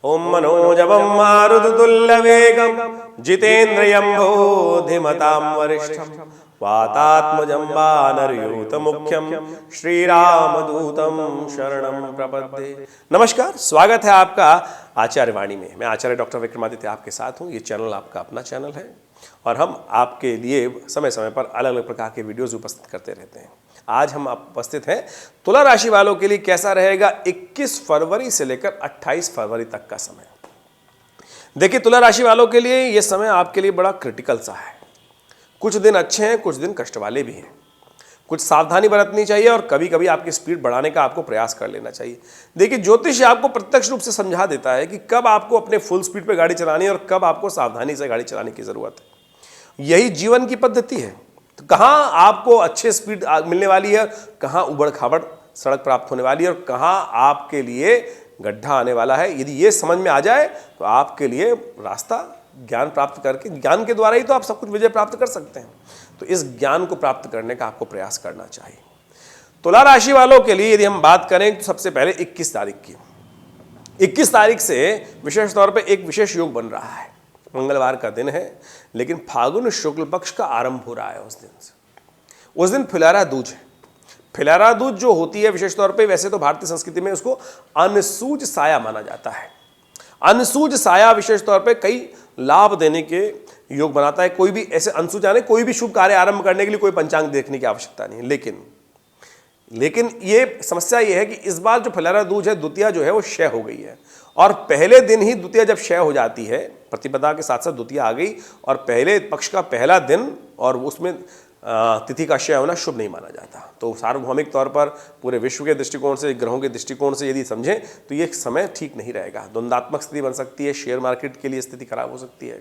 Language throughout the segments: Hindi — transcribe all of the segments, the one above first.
ओम मनोजवं मारुततुल्यवेगं जितेन्द्रियं बोधिमतां वरिष्ठं वातात्मजं वानरयूथमुख्यं श्रीरामदूतं शरणं प्रपद्ये। नमस्कार, स्वागत है आपका आचार्य वाणी में। मैं आचार्य डॉक्टर विक्रमादित्य आपके साथ हूँ। ये चैनल आपका अपना चैनल है और हम आपके लिए समय समय पर अलग अलग प्रकार के वीडियोज़ उपस्थित करते रहते हैं। आज हम उपस्थित हैं तुला राशि वालों के लिए कैसा रहेगा 21 फरवरी से लेकर 28 फरवरी तक का समय। देखिए, तुला राशि वालों के लिए यह समय आपके लिए बड़ा क्रिटिकल सा है। कुछ दिन अच्छे हैं, कुछ दिन कष्ट वाले भी हैं। कुछ सावधानी बरतनी चाहिए और कभी कभी आपकी स्पीड बढ़ाने का आपको प्रयास कर लेना चाहिए। देखिए, ज्योतिष आपको प्रत्यक्ष रूप से समझा देता है कि कब आपको अपने फुल स्पीड पर गाड़ी चलानी है और कब आपको सावधानी से गाड़ी चलाने की जरूरत है। यही जीवन की पद्धति है। तो कहाँ आपको अच्छे स्पीड मिलने वाली है, कहाँ उबड़ खाबड़ सड़क प्राप्त होने वाली है और कहाँ आपके लिए गड्ढा आने वाला है, यदि ये समझ में आ जाए तो आपके लिए रास्ता ज्ञान प्राप्त करके, ज्ञान के द्वारा ही तो आप सब कुछ विजय प्राप्त कर सकते हैं। तो इस ज्ञान को प्राप्त करने का आपको प्रयास करना चाहिए। तुला राशि वालों के लिए यदि हम बात करें तो सबसे पहले 21 तारीख की, 21 तारीख से विशेष तौर पर एक विशेष योग बन रहा है। मंगलवार का दिन है, लेकिन फागुन शुक्ल पक्ष का आरंभ हो रहा है उस दिन से। उस दिन फिलारा दूज है। फिलारा दूज जो होती है विशेष तौर पे, वैसे तो भारतीय संस्कृति में उसको अनसूज साया माना जाता है। अनसूज साया विशेष तौर पे कई लाभ देने के योग बनाता है। कोई भी ऐसे अनसूज यानी कोई भी शुभ कार्य आरंभ करने के लिए कोई पंचांग देखने की आवश्यकता नहीं है। लेकिन ये समस्या ये है कि इस बार जो फिलारा दूज है, द्वितीया जो है वो क्षय हो गई है और पहले दिन ही द्वितीया जब क्षय हो जाती है, प्रतिपदा के साथ साथ द्वितीया आ गई और पहले पक्ष का पहला दिन और उसमें तिथि का क्षय होना शुभ नहीं माना जाता। तो सार्वभौमिक तौर पर पूरे विश्व के दृष्टिकोण से, ग्रहों के दृष्टिकोण से यदि समझें तो ये समय ठीक नहीं रहेगा। द्वंद्वात्मक स्थिति बन सकती है, शेयर मार्केट के लिए स्थिति खराब हो सकती है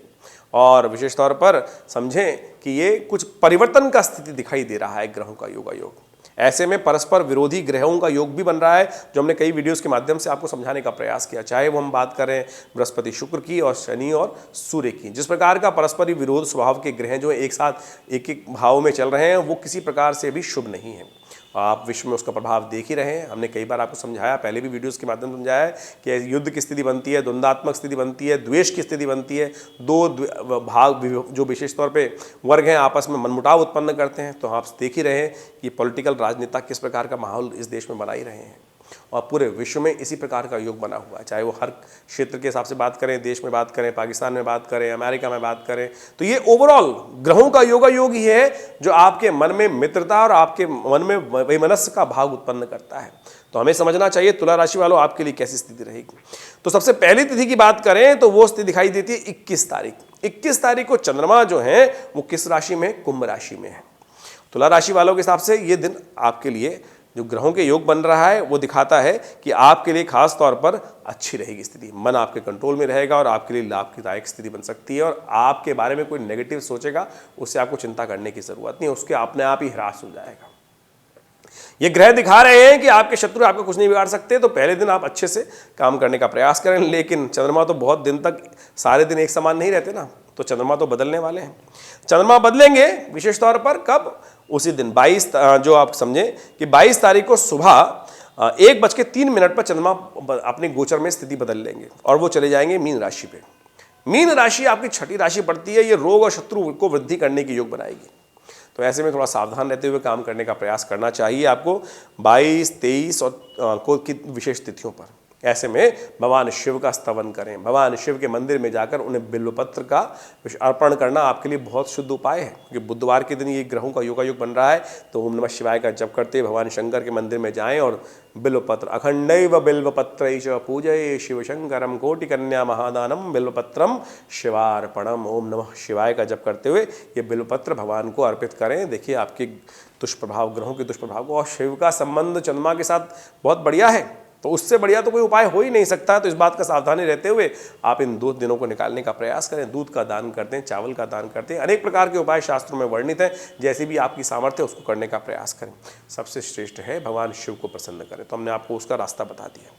और विशेष तौर पर समझें कि ये कुछ परिवर्तन का स्थिति दिखाई दे रहा है ग्रहों का योगायोग। ऐसे में परस्पर विरोधी ग्रहों का योग भी बन रहा है, जो हमने कई वीडियोस के माध्यम से आपको समझाने का प्रयास किया। चाहे वो हम बात करें बृहस्पति शुक्र की और शनि और सूर्य की, जिस प्रकार का परस्पर विरोध स्वभाव के ग्रह जो एक साथ एक एक भाव में चल रहे हैं, वो किसी प्रकार से भी शुभ नहीं है। आप विश्व में उसका प्रभाव देख ही रहे हैं। हमने कई बार आपको समझाया, पहले भी वीडियोस के माध्यम से समझाया है कि युद्ध की स्थिति बनती है, द्वंद्वात्मक स्थिति बनती है, द्वेष की स्थिति बनती है। दो भाग जो विशेष तौर पे वर्ग हैं आपस में मनमुटाव उत्पन्न करते हैं। तो आप देख ही रहे हैं कि पॉलिटिकल राजनेता किस प्रकार का माहौल इस देश में बना ही रहे हैं और पूरे विश्व में इसी प्रकार का योग बना हुआ है। चाहे वो हर क्षेत्र के हिसाब से बात करें, देश में बात करें, पाकिस्तान में बात करें, अमेरिका में बात करें, तो ये ओवरऑल ग्रहों का योग ही है जो आपके मन में मित्रता और आपके मन में वैमनस्य का भाव उत्पन्न करता है। तो हमें समझना चाहिए तुला राशि वालों आपके लिए कैसी स्थिति रहेगी। तो सबसे पहली तिथि की बात करें तो वो स्थिति दिखाई देती है 21 तारीख। 21 तारीख को चंद्रमा जो है वो किस राशि में? कुंभ राशि में है। तुला राशि वालों के हिसाब से ये दिन आपके लिए जो ग्रहों के योग बन रहा है वो दिखाता है कि आपके लिए खास तौर पर अच्छी रहेगी स्थिति। मन आपके कंट्रोल में रहेगा और आपके लिए लाभदायक स्थिति बन सकती है और आपके बारे में कोई नेगेटिव सोचेगा उससे आपको चिंता करने की जरूरत नहीं, उसके अपने आप ही ह्रास हो जाएगा। ये ग्रह दिखा रहे हैं कि आपके शत्रु आपको कुछ नहीं बिगाड़ सकते। तो पहले दिन आप अच्छे से काम करने का प्रयास करें, लेकिन चंद्रमा तो बहुत दिन तक सारे दिन एक समान नहीं रहते ना, तो चंद्रमा तो बदलने वाले हैं। चंद्रमा बदलेंगे विशेष तौर पर कब? उसी दिन 22, जो आप समझें कि 22 तारीख को सुबह 1:03 पर चंद्रमा अपने गोचर में स्थिति बदल लेंगे और वो चले जाएंगे मीन राशि पे। मीन राशि आपकी छठी राशि पड़ती है। ये रोग और शत्रु को वृद्धि करने की योग बनाएगी। तो ऐसे में थोड़ा सावधान रहते हुए काम करने का प्रयास करना चाहिए आपको 22, 23 और की विशेष तिथियों पर। ऐसे में भगवान शिव का स्तवन करें, भगवान शिव के मंदिर में जाकर उन्हें बिल्वपत्र का अर्पण करना आपके लिए बहुत शुद्ध उपाय है। क्योंकि बुधवार के दिन ये ग्रहों का योगायोग बन रहा है, तो ओम नमः शिवाय का जप करते भगवान शंकर के मंदिर में जाएं और बिल्वपत्र अखंडैव बिल्वपत्रैश्च पूजये शिव शंकरम कोटि कन्या महादानम बिल्वपत्रम शिवार्पणम। ओम नमः शिवाय का जप करते हुए ये बिल्वपत्र भगवान को अर्पित करें। देखिए आपके दुष्प्रभाव, ग्रहों के दुष्प्रभाव को, और शिव का संबंध चंद्रमा के साथ बहुत बढ़िया है, तो उससे बढ़िया तो कोई उपाय हो ही नहीं सकता। तो इस बात का सावधानी रहते हुए आप इन 2 दिनों को निकालने का प्रयास करें। दूध का दान करते हैं, चावल का दान करते हैं, अनेक प्रकार के उपाय शास्त्रों में वर्णित हैं। जैसी भी आपकी सामर्थ्य उसको करने का प्रयास करें। सबसे श्रेष्ठ है भगवान शिव को प्रसन्न करें। तो हमने आपको उसका रास्ता बता दिया।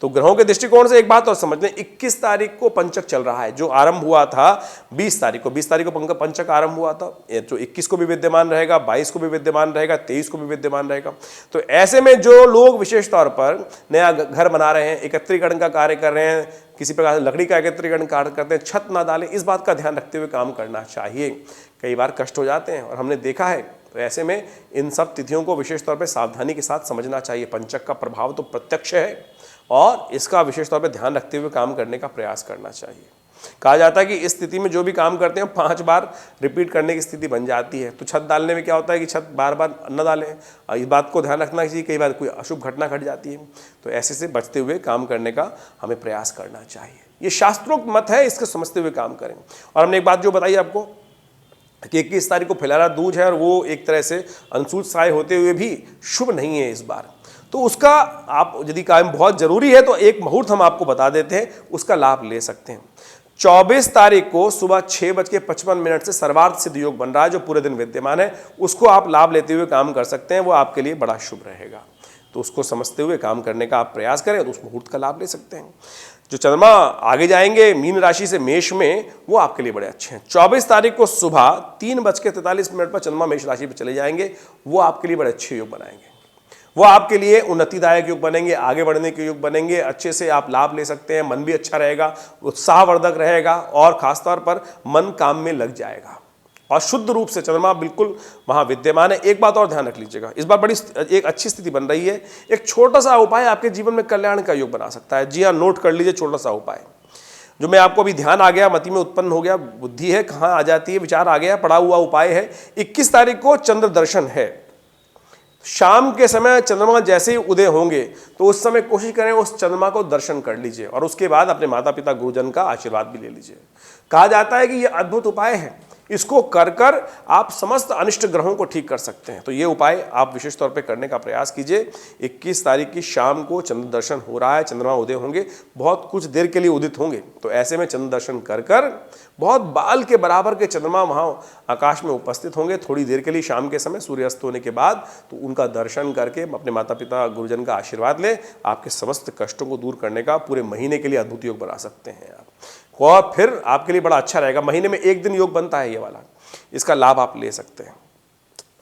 तो ग्रहों के दृष्टिकोण से एक बात और समझ लें, 21 तारीख को पंचक चल रहा है, जो आरंभ हुआ था 20 तारीख को। 20 तारीख को पंचक आरंभ हुआ था, जो 21 को भी विद्यमान रहेगा, 22 को भी विद्यमान रहेगा, 23 को भी विद्यमान रहेगा। तो ऐसे में जो लोग विशेष तौर पर नया नया घर बना रहे हैं, एकत्रीकरण का कार्य कर रहे हैं, किसी प्रकार से लकड़ी का एकत्रीकरण कार्य करते हैं, छत ना डालें, इस बात का ध्यान रखते हुए काम करना चाहिए। कई बार कष्ट हो जाते हैं और हमने देखा है, तो ऐसे में इन सब तिथियों को विशेष तौर पर सावधानी के साथ समझना चाहिए। पंचक का प्रभाव तो प्रत्यक्ष है और इसका विशेष तौर पर ध्यान रखते हुए काम करने का प्रयास करना चाहिए। कहा जाता है कि इस स्थिति में जो भी काम करते हैं 5 बार रिपीट करने की स्थिति बन जाती है। तो छत डालने में क्या होता है कि छत बार बार न डालें, इस बात को ध्यान रखना चाहिए। कई बार कोई अशुभ घटना घट जाती है, तो ऐसे से बचते हुए काम करने का हमें प्रयास करना चाहिए। ये शास्त्रोक्त मत है, इसको समझते हुए काम करें। और हमने एक बात जो बताई आपको कि 21 तारीख को फैलाना दूज है और वो एक तरह से अनुसूत होते हुए भी शुभ नहीं है इस बार, तो उसका आप यदि काम बहुत जरूरी है तो एक मुहूर्त हम आपको बता देते हैं, उसका लाभ ले सकते हैं। 24 तारीख को सुबह 6:55 से सर्वार्थ सिद्ध योग बन रहा है, जो पूरे दिन विद्यमान है, उसको आप लाभ लेते हुए काम कर सकते हैं, वो आपके लिए बड़ा शुभ रहेगा। तो उसको समझते हुए काम करने का आप प्रयास करें तो उस मुहूर्त का लाभ ले सकते हैं। जो चंद्रमा आगे जाएंगे मीन राशि से मेष में, वो आपके लिए बड़े अच्छे हैं। 24 तारीख को सुबह 3:43 पर चंद्रमा मेष राशि पर चले जाएंगे, वो आपके लिए बड़े अच्छे योग बनाएंगे, वो आपके लिए उन्नतिदायक युग बनेंगे, आगे बढ़ने के युग बनेंगे। अच्छे से आप लाभ ले सकते हैं, मन भी अच्छा रहेगा, उत्साहवर्धक रहेगा और खासतौर पर मन काम में लग जाएगा और शुद्ध रूप से चंद्रमा बिल्कुल वहां विद्यमान है। एक बात और ध्यान रख लीजिएगा, इस बार बड़ी एक अच्छी स्थिति बन रही है। एक छोटा सा उपाय आपके जीवन में कल्याण का योग बना सकता है। जी हाँ, नोट कर लीजिए, छोटा सा उपाय जो मैं आपको अभी ध्यान आ गया, मति में उत्पन्न हो गया, बुद्धि है कहाँ आ जाती है, विचार आ गया, पड़ा हुआ उपाय है। 21 तारीख को चंद्र दर्शन है, शाम के समय चंद्रमा जैसे ही उदय होंगे तो उस समय कोशिश करें उस चंद्रमा को दर्शन कर लीजिए और उसके बाद अपने माता पिता गुरुजन का आशीर्वाद भी ले लीजिए। कहा जाता है कि यह अद्भुत उपाय है, इसको कर कर आप समस्त अनिष्ट ग्रहों को ठीक कर सकते हैं। तो ये उपाय आप विशेष तौर पे करने का प्रयास कीजिए। 21 तारीख की शाम को चंद्र दर्शन हो रहा है, चंद्रमा उदय होंगे, बहुत कुछ देर के लिए उदित होंगे, तो ऐसे में चंद्र दर्शन कर कर बहुत बाल के बराबर के चंद्रमा वहाँ आकाश में उपस्थित होंगे थोड़ी देर के लिए शाम के समय सूर्यास्त होने के बाद। तो उनका दर्शन करके अपने माता पिता गुरुजन का आशीर्वाद लें, आपके समस्त कष्टों को दूर करने का पूरे महीने के लिए अद्भुत योग बना सकते हैं आप, और फिर आपके लिए बड़ा अच्छा रहेगा। महीने में एक दिन योग बनता है ये वाला, इसका लाभ आप ले सकते हैं।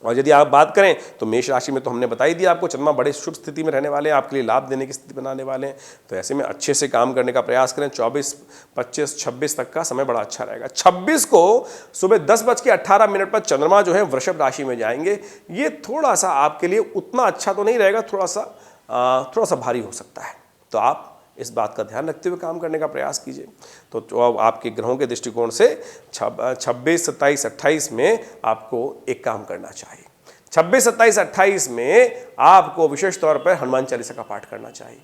और यदि आप बात करें तो मेष राशि में तो हमने बताई दिया आपको, चंद्रमा बड़े शुभ स्थिति में रहने वाले हैं, आपके लिए लाभ देने की स्थिति बनाने वाले हैं। तो ऐसे में अच्छे से काम करने का प्रयास करें। 24, 25, 26 तक का समय बड़ा अच्छा रहेगा। 26 को सुबह 10:18 पर चंद्रमा जो है वृषभ राशि में जाएंगे। ये थोड़ा सा आपके लिए उतना अच्छा तो नहीं रहेगा, थोड़ा सा भारी हो सकता है, तो आप इस बात का ध्यान रखते हुए काम करने का प्रयास कीजिए। तो आपके ग्रहों के दृष्टिकोण से 26, 27, 28 में आपको एक काम करना चाहिए। 26, 27, 28 में आपको विशेष तौर पर हनुमान चालीसा का पाठ करना चाहिए।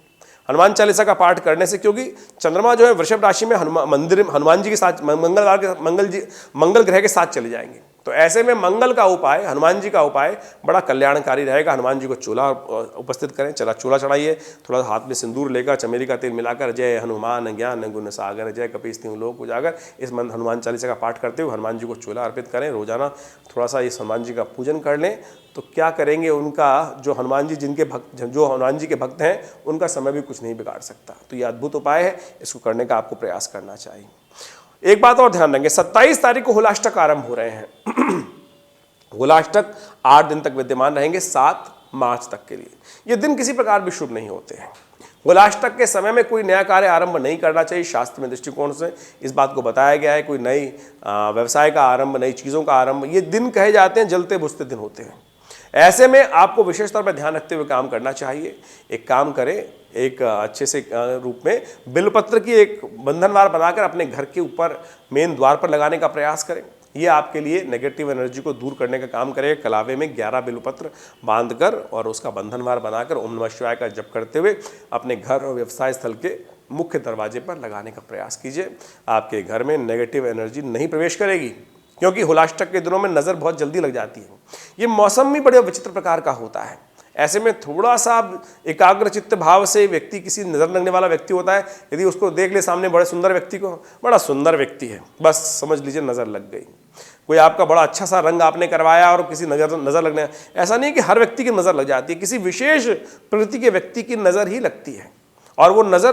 हनुमान चालीसा का पाठ करने से, क्योंकि चंद्रमा जो है वृषभ राशि में हनुमान जी के साथ मंगल ग्रह के साथ चले जाएंगे, तो ऐसे में मंगल का उपाय, हनुमान जी का उपाय बड़ा कल्याणकारी रहेगा। हनुमान जी को चूल्हा उपस्थित करें, चूल्हा चढ़ाइए, थोड़ा हाथ में सिंदूर लेकर चमेली का तेल मिलाकर जय हनुमान ज्ञान गुण सागर जय कपीस तिहुँ लोक उजागर, इस हनुमान चालीसा का पाठ करते हुए हनुमान जी को चूल्हा अर्पित करें। रोजाना थोड़ा सा इस हनुमान जी का पूजन कर लें, तो क्या करेंगे, उनका जो हनुमान जी जो हनुमान जी के भक्त हैं उनका समय भी कुछ नहीं बिगाड़ सकता। तो ये अद्भुत उपाय है, इसको करने का आपको प्रयास करना चाहिए। एक बात और ध्यान रखेंगे, 27 तारीख को होलाष्टक आरंभ हो रहे हैं। होलाष्टक 8 दिन तक विद्यमान रहेंगे, 7 मार्च तक के लिए। ये दिन किसी प्रकार भी शुभ नहीं होते हैं। होलाष्टक के समय में कोई नया कार्य आरंभ नहीं करना चाहिए। शास्त्र में दृष्टिकोण से इस बात को बताया गया है, कोई नई व्यवसाय का आरंभ, नई चीज़ों का आरंभ, ये दिन कहे जाते हैं जलते बुझते दिन होते हैं। ऐसे में आपको विशेष तौर पर ध्यान रखते हुए काम करना चाहिए। एक काम करें, एक अच्छे से रूप में बिलपत्र की एक बंधनवार बनाकर अपने घर के ऊपर मेन द्वार पर लगाने का प्रयास करें। ये आपके लिए नेगेटिव एनर्जी को दूर करने का काम करेगा। कलावे में 11 बिलपत्र बांधकर और उसका बंधनवार बनाकर ओम नमः शिवाय का जप करते हुए अपने घर और व्यवसाय स्थल के मुख्य दरवाजे पर लगाने का प्रयास कीजिए। आपके घर में नेगेटिव एनर्जी नहीं प्रवेश करेगी, क्योंकि होलाष्टक के दिनों में नज़र बहुत जल्दी लग जाती है। ये मौसम भी बड़े विचित्र प्रकार का होता है। ऐसे में थोड़ा सा एकाग्र चित्त भाव से व्यक्ति, किसी नज़र लगने वाला व्यक्ति होता है, यदि उसको देख ले सामने बड़े सुंदर व्यक्ति को, बड़ा सुंदर व्यक्ति है, बस समझ लीजिए नज़र लग गई। कोई आपका बड़ा अच्छा सा रंग आपने करवाया और किसी नज़र लगने, ऐसा नहीं कि हर व्यक्ति की नज़र लग जाती है, किसी विशेष प्रकृति के व्यक्ति की नज़र ही लगती है और वो नज़र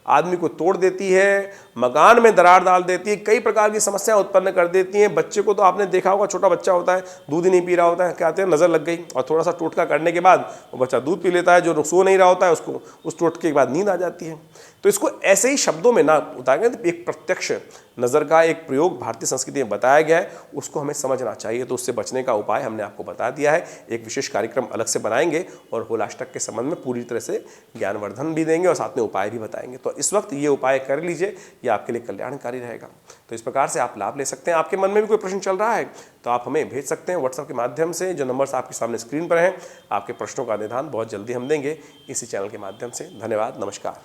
आदमी को तोड़ देती है, मकान में दरार डाल देती है, कई प्रकार की समस्याएं उत्पन्न कर देती हैं। बच्चे को तो आपने देखा होगा, छोटा बच्चा होता है, दूध ही नहीं पी रहा होता है, कहते हैं नज़र लग गई, और थोड़ा सा टोटका करने के बाद वो बच्चा दूध पी लेता है। जो सो नहीं रहा होता है उसको उस टोटके के बाद नींद आ जाती है। तो इसको ऐसे ही शब्दों में ना उतारेंगे, तो एक प्रत्यक्ष नज़र का एक प्रयोग भारतीय संस्कृति में बताया गया है, उसको हमें समझना चाहिए। तो उससे बचने का उपाय हमने आपको बता दिया है। एक विशेष कार्यक्रम अलग से बनाएंगे और होलाष्टक के संबंध में पूरी तरह से ज्ञानवर्धन भी देंगे और साथ में उपाय भी बताएंगे। तो इस वक्त ये उपाय कर लीजिए, ये आपके लिए कल्याणकारी रहेगा। तो इस प्रकार से आप लाभ ले सकते हैं। आपके मन में भी कोई प्रश्न चल रहा है तो आप हमें भेज सकते हैं व्हाट्सएप के माध्यम से। जो नंबर्स आपके सामने स्क्रीन पर हैं, आपके प्रश्नों का निदान बहुत जल्दी हम देंगे इसी चैनल के माध्यम से। धन्यवाद, नमस्कार।